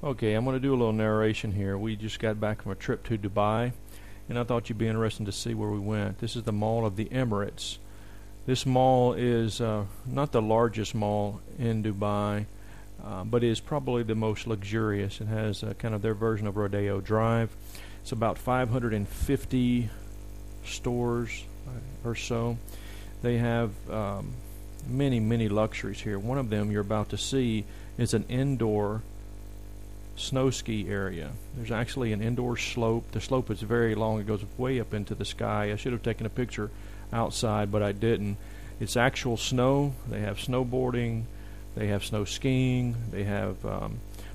Okay, I'm going to do a little narration here. We just got back from a trip to Dubai, and I thought you'd be interested to see where we went. This is the Mall of the Emirates. This mall is not the largest mall in Dubai, but is probably the most luxurious. It has kind of their version of Rodeo Drive. It's about 550 stores or so. They have many luxuries here. One of them you're about to see is an indoor snow ski area. There's actually an indoor slope. The slope is very long. It goes way up into the sky. I should have taken a picture outside, but I didn't. It's actual snow. They have snowboarding. They have snow skiing. They have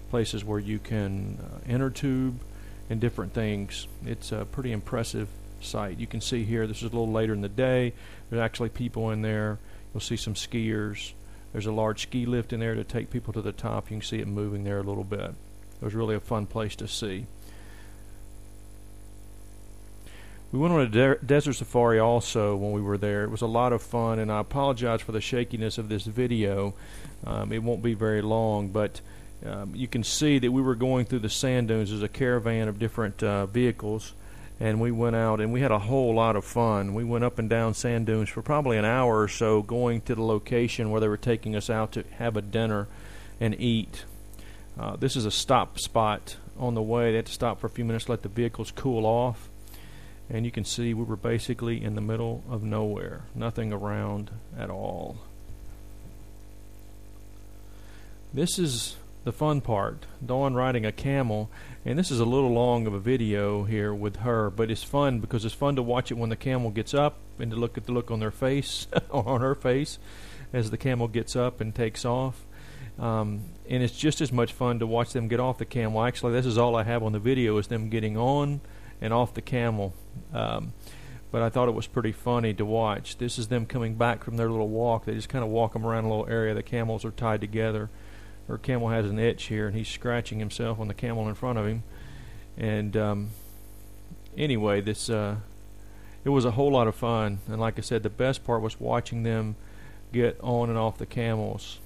places where you can inner tube and different things. It's a pretty impressive sight. You can see here, this is a little later in the day. There's actually people in there. You'll see some skiers. There's a large ski lift in there to take people to the top. You can see it moving there a little bit. It was really a fun place to see. We went on a desert safari also when we were there. It was a lot of fun, and I apologize for the shakiness of this video. It won't be very long, but you can see that we were going through the sand dunes. There's a caravan of different vehicles, and we went out and we had a whole lot of fun. We went up and down sand dunes for probably an hour or so, going to the location where they were taking us out to have a dinner and eat. This is a stop spot on the way. They had to stop for a few minutes to let the vehicles cool off. And you can see we were basically in the middle of nowhere. Nothing around at all. This is the fun part. Dawn riding a camel. And this is a little long of a video here with her. But it's fun because it's fun to watch it when the camel gets up and to look at the look on their face, on her face, as the camel gets up and takes off. And it's just as much fun to watch them get off the camel. Actually, this is all I have on the video is them getting on and off the camel. But I thought it was pretty funny to watch. This is them coming back from their little walk. They just kind of walk them around a little area. The camels are tied together. Her camel has an itch here, and he's scratching himself on the camel in front of him. And anyway, this it was a whole lot of fun. And like I said, the best part was watching them get on and off the camels.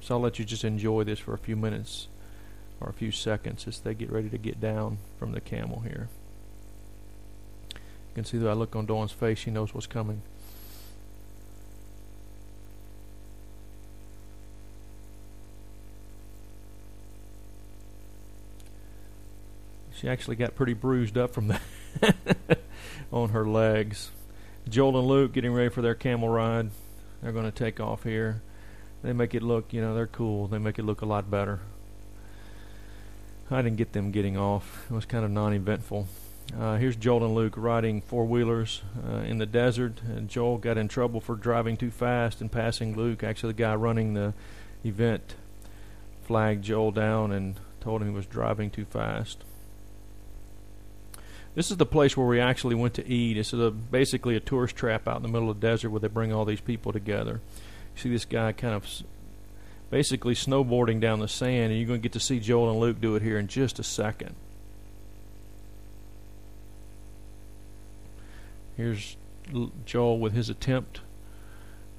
So I'll let you just enjoy this for a few minutes or a few seconds as they get ready to get down from the camel here. You can see that look on Dawn's face. She knows what's coming. She actually got pretty bruised up from that on her legs. Joel and Luke getting ready for their camel ride. They're going to take off here. They make it look, they're cool. They make it look a lot better. I didn't get them getting off. It was kind of non-eventful. Here's Joel and Luke riding four-wheelers in the desert. And Joel got in trouble for driving too fast and passing Luke. Actually, the guy running the event flagged Joel down and told him he was driving too fast. This is the place where we actually went to eat. This is basically a tourist trap out in the middle of the desert where they bring all these people together. You see this guy kind of basically snowboarding down the sand, and you're going to get to see Joel and Luke do it here in just a second. Here's Joel with his attempt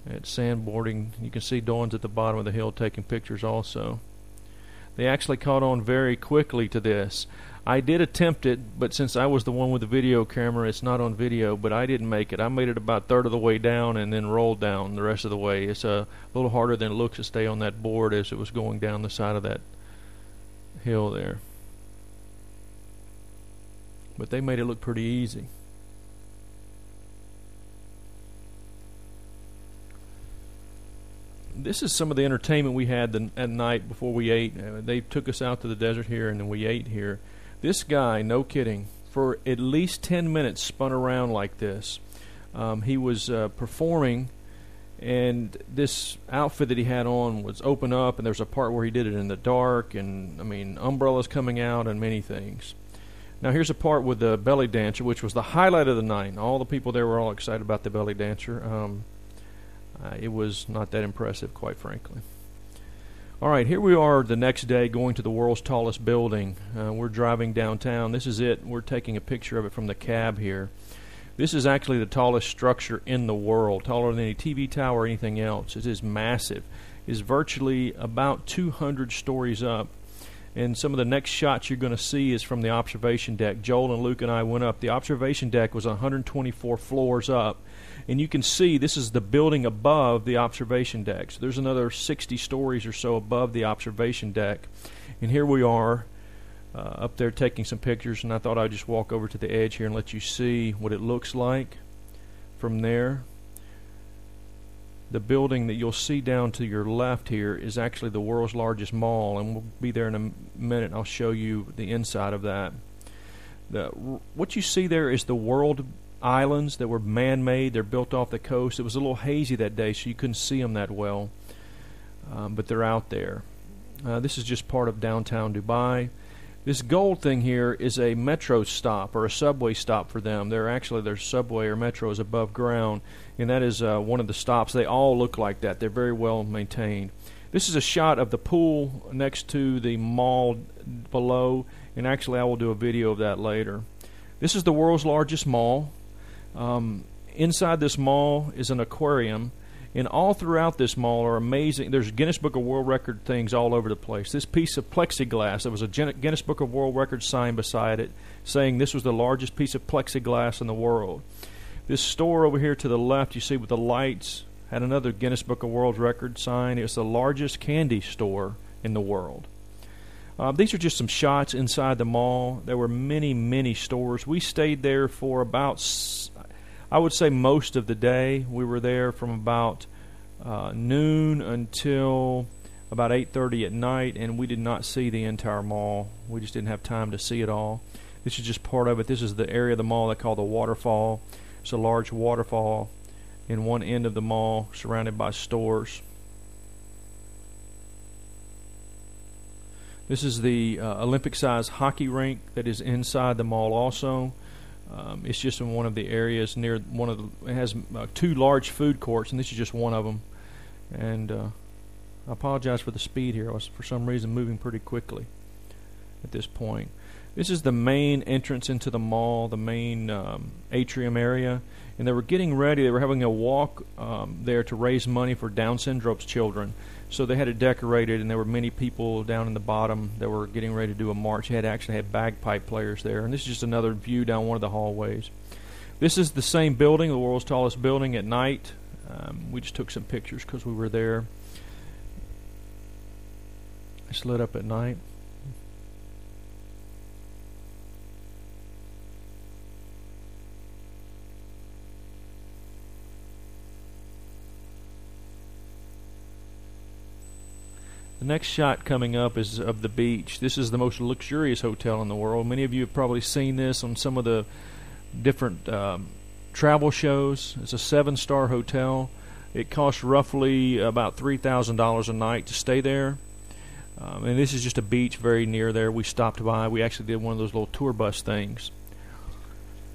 at sandboarding. You can see Dawn's at the bottom of the hill taking pictures also. They actually caught on very quickly to this. I did attempt it, but since I was the one with the video camera, it's not on video, but I didn't make it. I made it about a third of the way down and then rolled down the rest of the way. It's a little harder than it looks to stay on that board as it was going down the side of that hill there. But they made it look pretty easy. This is some of the entertainment we had at night before we ate. They took us out to the desert here, and then we ate here. This guy, no kidding, for at least 10 minutes spun around like this. He was performing, and this outfit that he had on was open up, and there's a part where he did it in the dark, and, umbrellas coming out and many things. Now, here's a part with the belly dancer, which was the highlight of the night. All the people there were all excited about the belly dancer. It was not that impressive, quite frankly. All right, here we are the next day going to the world's tallest building. We're driving downtown. This is it. We're taking a picture of it from the cab here. This is actually the tallest structure in the world, taller than any TV tower or anything else. It is massive. It is virtually about 200 stories up. And some of the next shots you're going to see is from the observation deck. Joel and Luke and I went up. The observation deck was 124 floors up. And you can see this is the building above the observation deck. So there's another 60 stories or so above the observation deck. And here we are up there taking some pictures. And I thought I'd just walk over to the edge here and let you see what it looks like from there. The building that you'll see down to your left here is actually the world's largest mall, and we'll be there in a minute. I'll show you the inside of that. What you see there is the world islands that were man-made. They're built off the coast. It was a little hazy that day, so you couldn't see them that well, but they're out there. This is just part of downtown Dubai. This gold thing here is a metro stop or a subway stop for them. Their subway or metro is above ground, and that is one of the stops. They all look like that. They're very well maintained. This is a shot of the pool next to the mall below, and actually I will do a video of that later. This is the world's largest mall. Inside this mall is an aquarium, and all throughout this mall are amazing. There's Guinness Book of World Record things all over the place. This piece of plexiglass, there was a Guinness Book of World Record sign beside it saying this was the largest piece of plexiglass in the world. This store over here to the left, you see with the lights, had another Guinness Book of World Record sign. It's the largest candy store in the world. These are just some shots inside the mall. There were many, many stores. We stayed there for about, I would say, most of the day. We were there from about noon until about 8:30 at night, and we did not see the entire mall. We just didn't have time to see it all. This is just part of it. This is the area of the mall they call the waterfall. It's a large waterfall in one end of the mall surrounded by stores. This is the Olympic-sized hockey rink that is inside the mall also. It's just in one of the areas near one of the, it has two large food courts, and this is just one of them. And I apologize for the speed here. I was for some reason moving pretty quickly at this point. This is the main entrance into the mall, the main atrium area. And they were getting ready. They were having a walk there to raise money for Down syndrome's children. So they had it decorated, and there were many people down in the bottom that were getting ready to do a march. They actually had bagpipe players there. And this is just another view down one of the hallways. This is the same building, the world's tallest building, at night. We just took some pictures because we were there. It's lit up at night. The next shot coming up is of the beach. This is the most luxurious hotel in the world. Many of you have probably seen this on some of the different travel shows. It's a 7-star hotel. It costs roughly about $3,000 a night to stay there. And this is just a beach very near there. We stopped by. We actually did one of those little tour bus things.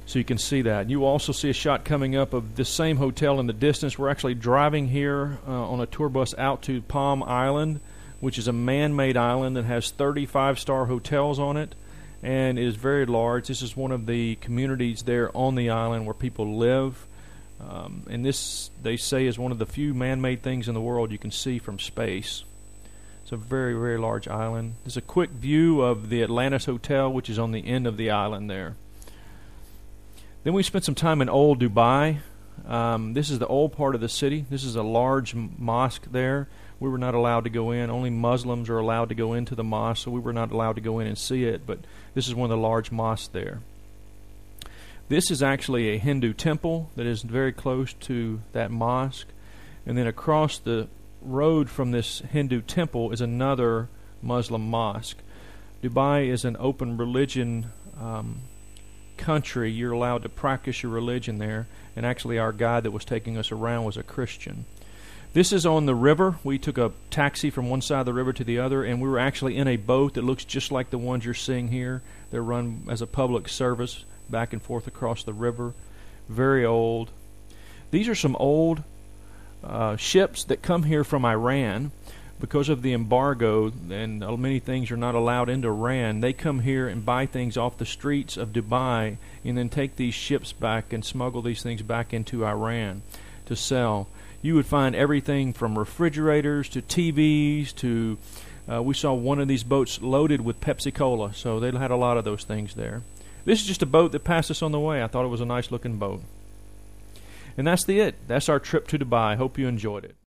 So you can see that. You also see a shot coming up of this same hotel in the distance. We're actually driving here on a tour bus out to Palm Island, which is a man-made island that has 35-star hotels on it and is very large. This is one of the communities there on the island where people live. And this, they say, is one of the few man-made things in the world you can see from space. It's a very, very large island. There's a quick view of the Atlantis Hotel, which is on the end of the island there. Then we spent some time in Old Dubai. This is the old part of the city. This is a large mosque there. We were not allowed to go in. Only Muslims are allowed to go into the mosque, so we were not allowed to go in and see it. But this is one of the large mosques there. This is actually a Hindu temple that is very close to that mosque. And then across the road from this Hindu temple is another Muslim mosque. Dubai is an open religion country. You're allowed to practice your religion there. And actually our guide that was taking us around was a Christian. This is on the river. We took a taxi from one side of the river to the other, and we were actually in a boat that looks just like the ones you're seeing here. They're run as a public service back and forth across the river. Very old. These are some old ships that come here from Iran. Because of the embargo and many things are not allowed into Iran, they come here and buy things off the streets of Dubai and then take these ships back and smuggle these things back into Iran to sell. You would find everything from refrigerators to TVs to We saw one of these boats loaded with Pepsi Cola, so they had a lot of those things there. This is just a boat that passed us on the way. I thought it was a nice looking boat. And that's it. That's our trip to Dubai. Hope you enjoyed it.